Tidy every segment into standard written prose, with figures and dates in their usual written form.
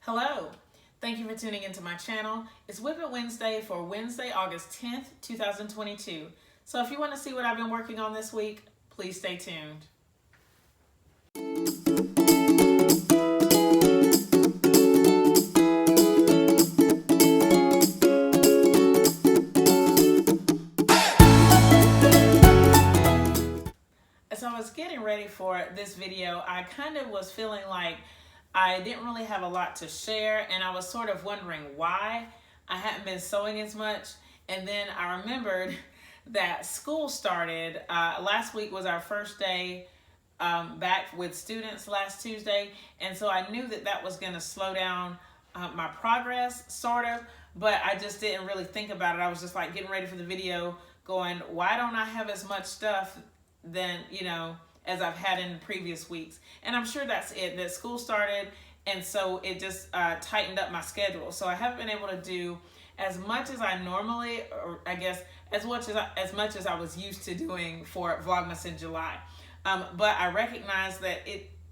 Hello, thank you for tuning into my channel. It's WIP It Wednesday for Wednesday, August 10th, 2022. So if you want to see what I've been working on this week, please stay tuned. As I was getting ready for this video, I kind of was feeling like I didn't really have a lot to share, and I was sort of wondering why I hadn't been sewing as much. And then I remembered that school started. Last week was our first day back with students last Tuesday, and so I knew that that was going to slow down my progress, sort of, but I just didn't really think about it. I was just like getting ready for the video going, why don't I have as much stuff than, as I've had in previous weeks? And I'm sure that's it, that school started, and so it just tightened up my schedule. So I haven't been able to do as much as I normally, or I guess as much as I was used to doing for Vlogmas in July. But I recognize that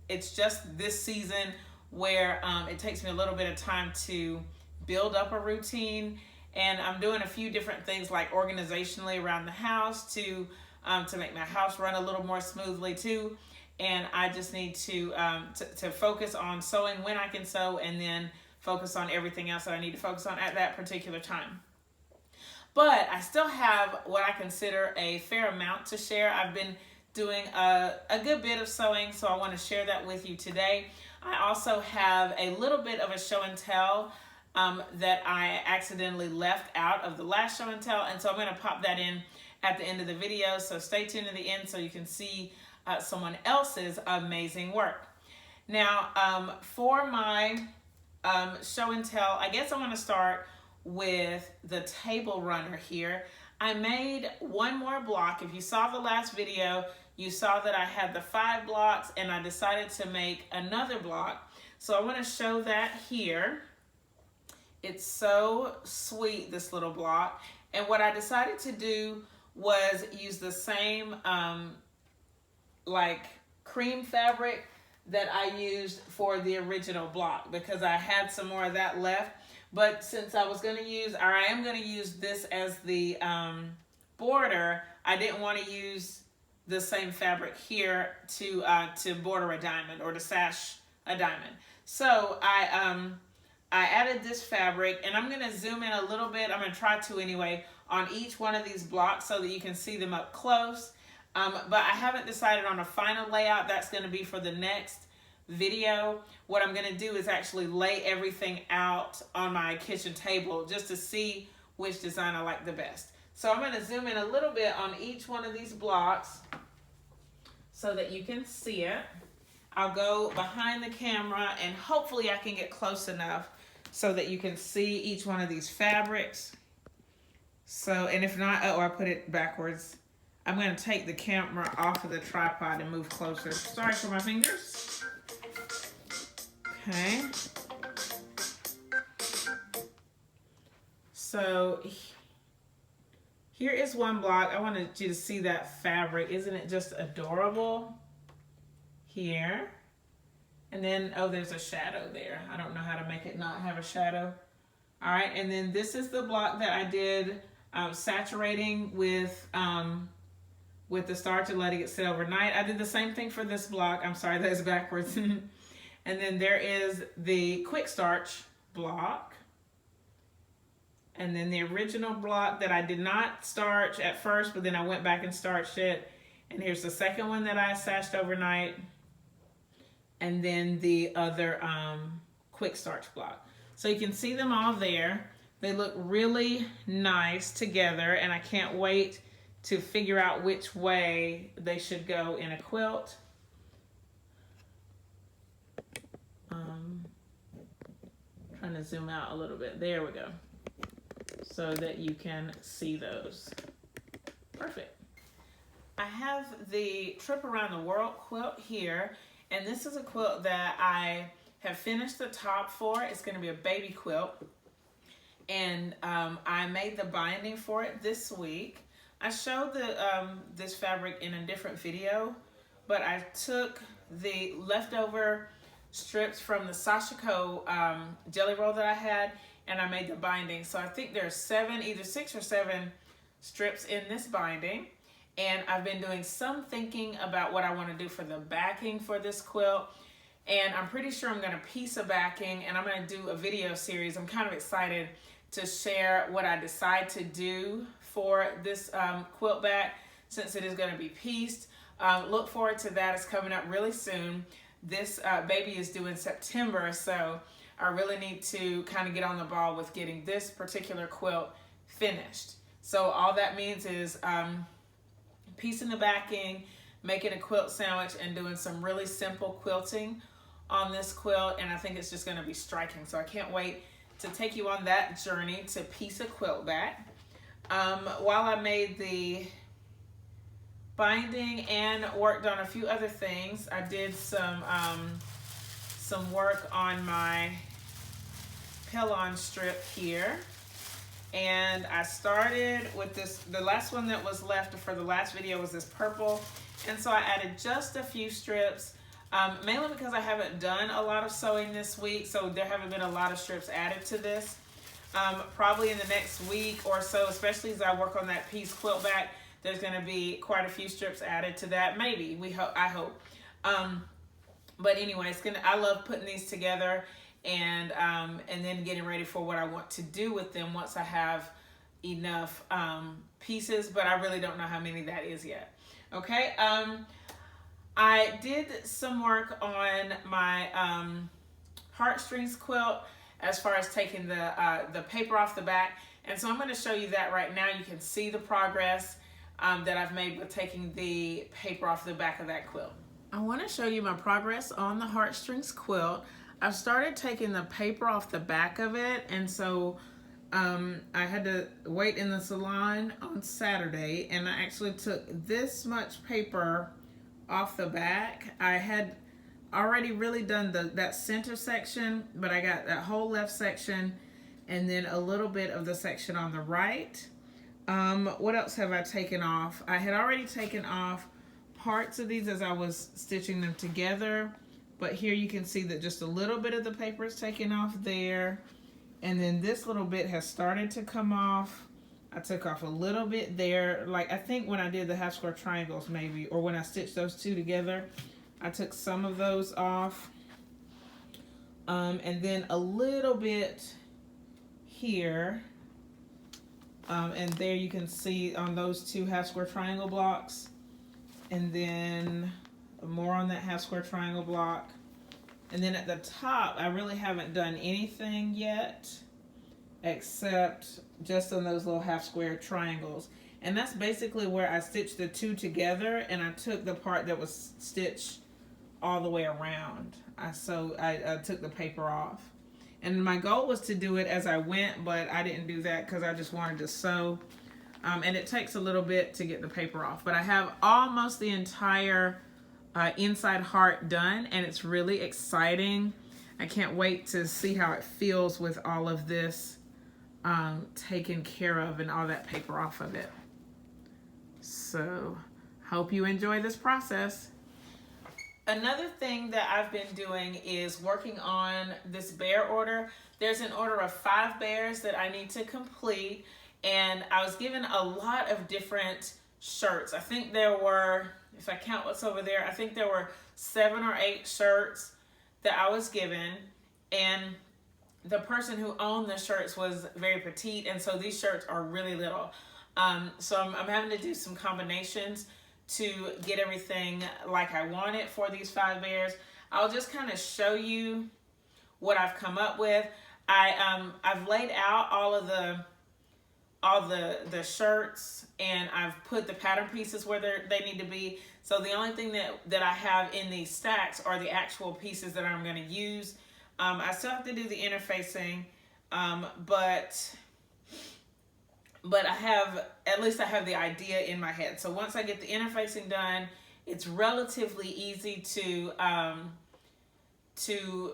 it's just this season where it takes me a little bit of time to build up a routine, and I'm doing a few different things like organizationally around the house to make my house run a little more smoothly too. And I just need to focus on sewing when I can sew, and then focus on everything else that I need to focus on at that particular time. But I still have what I consider a fair amount to share. I've been doing a good bit of sewing, so I want to share that with you today. I also have a little bit of a show and tell that I accidentally left out of the last show and tell, and so I'm going to pop that in at the end of the video, so stay tuned to the end so you can see someone else's amazing work. Now, for my show and tell, I guess I'm going to start with the table runner here. I made one more block. If you saw the last video, you saw that I had the 5 blocks, and I decided to make another block. So I want to show that here. It's so sweet, this little block. And what I decided to do was use the same like cream fabric that I used for the original block, because I had some more of that left. But since I was going to use, or I am going to use this as the border, I didn't want to use the same fabric here to border a diamond or to sash a diamond. So I added this fabric, and I'm going to zoom in a little bit. I'm going to try to anyway on each one of these blocks so that you can see them up close. But I haven't decided on a final layout. That's going to be for the next video. What I'm going to do is actually lay everything out on my kitchen table just to see which design I like the best. So I'm going to zoom in a little bit on each one of these blocks so that you can see it. I'll go behind the camera, and hopefully I can get close enough so that you can see each one of these fabrics. So, and if not, oh, I put it backwards. I'm going to take the camera off of the tripod and move closer. Sorry for my fingers. Okay. So here is one block. I wanted you to see that fabric. Isn't it just adorable? Here. And then, oh, there's a shadow there. I don't know how to make it not have a shadow. All right, and then this is the block that I did saturating with the starch and letting it sit overnight. I did the same thing for this block. I'm sorry, that is backwards. And then there is the quick starch block. And then the original block that I did not starch at first, but then I went back and starched it. And here's the second one that I sashed overnight. And then the other quick starch block. So you can see them all there. They look really nice together, and I can't wait to figure out which way they should go in a quilt. Trying to zoom out a little bit. There we go. So that you can see those. Perfect. I have the Trip Around the World quilt here, and this is a quilt that I have finished the top for. It's going to be a baby quilt, and I made the binding for it this week. I showed this fabric in a different video, but I took the leftover strips from the Sashiko jelly roll that I had, and I made the binding. So I think there's 7, either 6 or 7 strips in this binding. And I've been doing some thinking about what I want to do for the backing for this quilt. And I'm pretty sure I'm going to piece a backing, and I'm going to do a video series. I'm kind of excited to share what I decide to do for this quilt back, since it is going to be pieced. Look forward to that. It's coming up really soon. This baby is due in September, so I really need to kind of get on the ball with getting this particular quilt finished. So all that means is piecing the backing, making a quilt sandwich, and doing some really simple quilting on this quilt, and I think it's just going to be striking. So I can't wait to take you on that journey to piece a quilt back. While I made the binding and worked on a few other things, I did some work on my Pellon strip here. And I started with this, the last one that was left for the last video was this purple. And so I added just a few strips, mainly because I haven't done a lot of sewing this week, so there haven't been a lot of strips added to this. Probably in the next week or so, especially as I work on that piece quilt back, there's going to be quite a few strips added to that. Maybe, I hope. But anyway, I love putting these together and then getting ready for what I want to do with them once I have enough pieces, but I really don't know how many that is yet. Okay, I did some work on my Heartstrings quilt as far as taking the paper off the back, and so I'm going to show you that right now. You can see the progress that I've made with taking the paper off the back of that quilt. I want to show you my progress on the Heartstrings quilt. I've started taking the paper off the back of it, and so I had to wait in the salon on Saturday, and I actually took this much paper off the back. I had already really done that center section, but I got that whole left section and then a little bit of the section on the right. What else have I taken off? I had already taken off parts of these as I was stitching them together. But here you can see that just a little bit of the paper is taken off there. And then this little bit has started to come off. I took off a little bit there. Like I think when I did the half square triangles maybe, or when I stitched those two together, I took some of those off. And then a little bit here. And there you can see on those two half square triangle blocks. And then more on that half square triangle block. And then at the top, I really haven't done anything yet except just on those little half square triangles. And that's basically where I stitched the two together, and I took the part that was stitched all the way around. So I took the paper off. And my goal was to do it as I went, but I didn't do that because I just wanted to sew. And it takes a little bit to get the paper off. But I have almost the entire inside heart done, and it's really exciting. I can't wait to see how it feels with all of this taken care of and all that paper off of it. So, hope you enjoy this process. Another thing that I've been doing is working on this bear order. There's an order of 5 bears that I need to complete, and I was given a lot of different shirts. I think there were, if I count what's over there, I think there were 7 or 8 shirts that I was given, and the person who owned the shirts was very petite, and so these shirts are really little. So I'm having to do some combinations to get everything like I want it for these 5 bears. I'll just kind of show you what I've come up with. I've laid out all the shirts, and I've put the pattern pieces where they need to be. So the only thing that I have in these stacks are the actual pieces that I'm going to use. I still have to do the interfacing, but I have, at least I have the idea in my head. So once I get the interfacing done, it's relatively easy to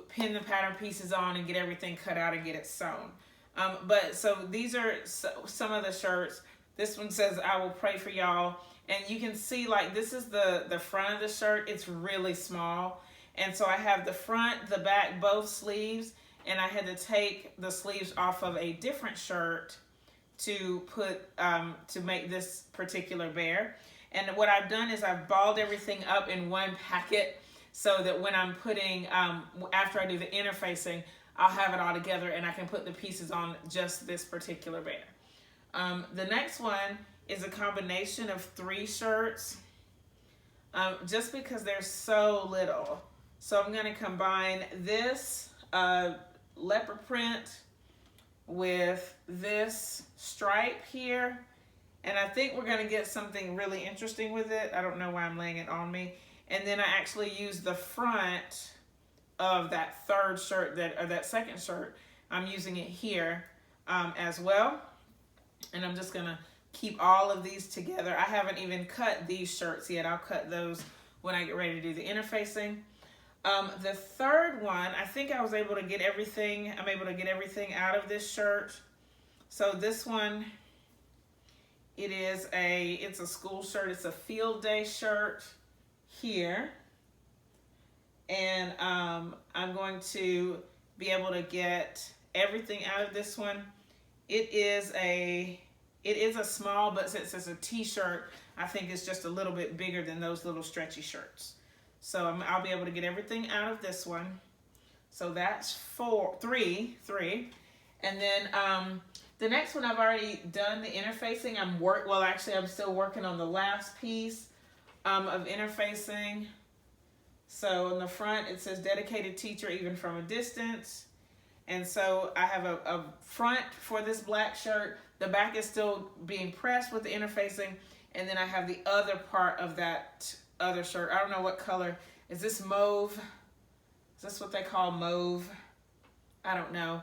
pin the pattern pieces on and get everything cut out and get it sewn. But so these are some of the shirts. This one says, "I will pray for y'all." And you can see, like, this is the front of the shirt. It's really small. And so I have the front, the back, both sleeves, and I had to take the sleeves off of a different shirt to put to make this particular bear. And what I've done is I've balled everything up in one packet so that when I'm putting, after I do the interfacing, I'll have it all together and I can put the pieces on just this particular bear. The next one is a combination of 3 shirts, just because there's so little. So I'm going to combine this leopard print with this stripe here, and I think we're going to get something really interesting with it. I don't know why I'm laying it on me. And then I actually use the front of that third shirt, that second shirt. I'm using it here as well. And I'm just going to keep all of these together. I haven't even cut these shirts yet. I'll cut those when I get ready to do the interfacing. The third one, I think I was able to get everything. I'm able to get everything out of this shirt. So this one, it's a school shirt. It's a field day shirt here. And I'm going to be able to get everything out of this one. It is a small, but since it's a t-shirt, I think it's just a little bit bigger than those little stretchy shirts. So I'll be able to get everything out of this one. So that's three. And then the next one, I've already done the interfacing. I'm still working on the last piece of interfacing. So in the front, it says dedicated teacher even from a distance. And so I have a front for this black shirt. The back is still being pressed with the interfacing. And then I have the other part of that other shirt. I don't know what color. Is this mauve? Is this what they call mauve? I don't know.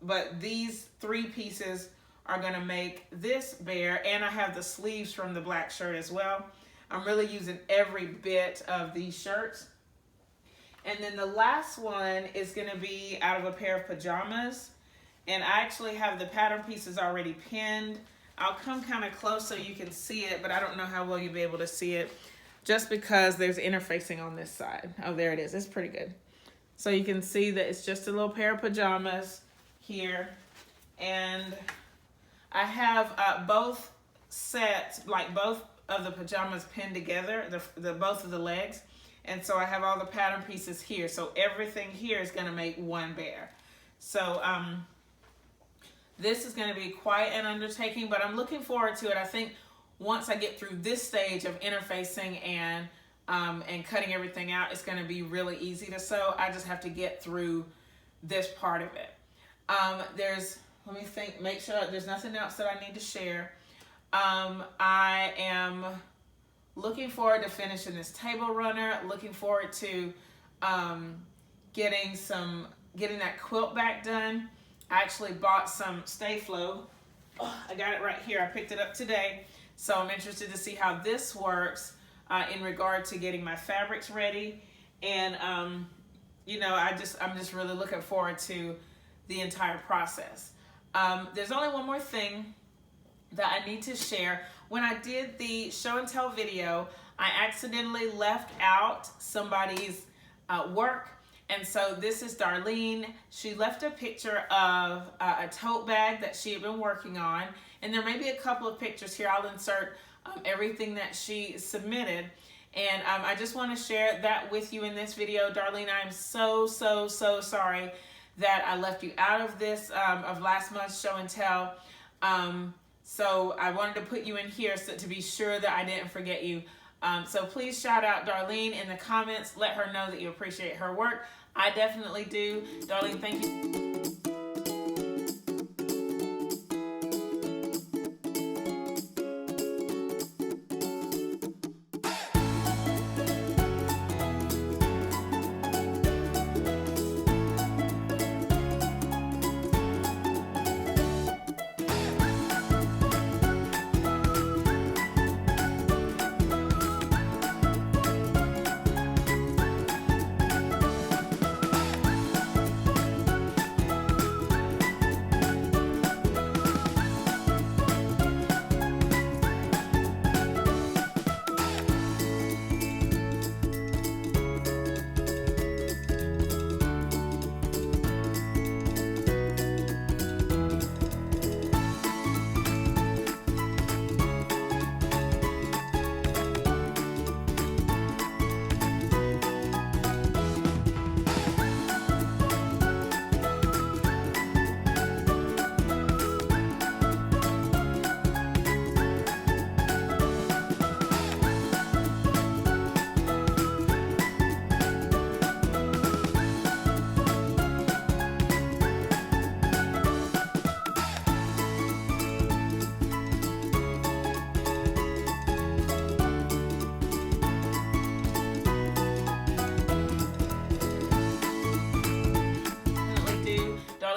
But these 3 pieces are going to make this bear. And I have the sleeves from the black shirt as well. I'm really using every bit of these shirts. And then the last one is going to be out of a pair of pajamas. And I actually have the pattern pieces already pinned. I'll come kind of close so you can see it, but I don't know how well you'll be able to see it just because there's interfacing on this side. Oh, there it is. It's pretty good. So you can see that it's just a little pair of pajamas here. And I have both sets, like both of the pajamas pinned together, both of the legs. And so I have all the pattern pieces here. So everything here is going to make one bear. So this is going to be quite an undertaking, but I'm looking forward to it. I think once I get through this stage of interfacing and cutting everything out, it's going to be really easy to sew. I just have to get through this part of it. Let me think, make sure there's nothing else that I need to share. I am looking forward to finishing this table runner, looking forward to getting that quilt back done. I actually bought some Stay Flow. Oh, I got it right here. I picked it up today. So I'm interested to see how this works in regard to getting my fabrics ready. And, you know, I'm just really looking forward to the entire process. There's only one more thing that I need to share. When I did the show and tell video, I accidentally left out somebody's work. And so this is Darlene. She left a picture of a tote bag that she had been working on. And there may be a couple of pictures here. I'll insert everything that she submitted. And I just want to share that with you in this video. Darlene, I'm so sorry that I left you out of this, of last month's show and tell. So I wanted to put you in here to be sure that I didn't forget you. So please shout out Darlene in the comments. Let her know that you appreciate her work. I definitely do. Darlene, thank you.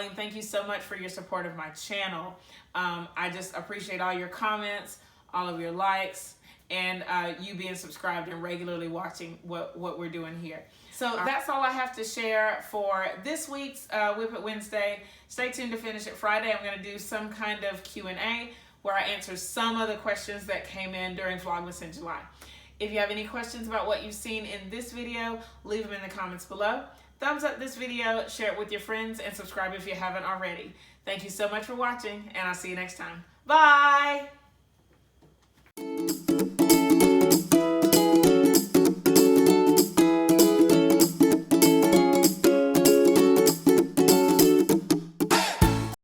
Darlene, thank you so much for your support of my channel. I just appreciate all your comments, all of your likes, and you being subscribed and regularly watching what we're doing here. So that's all I have to share for this week's WIP It Wednesday. Stay tuned to Finish It Friday. I'm going to do some kind of Q&A where I answer some of the questions that came in during Vlogmas in July. If you have any questions about what you've seen in this video, leave them in the comments below. Thumbs up this video, share it with your friends, and subscribe if you haven't already. Thank you so much for watching, and I'll see you next time. Bye!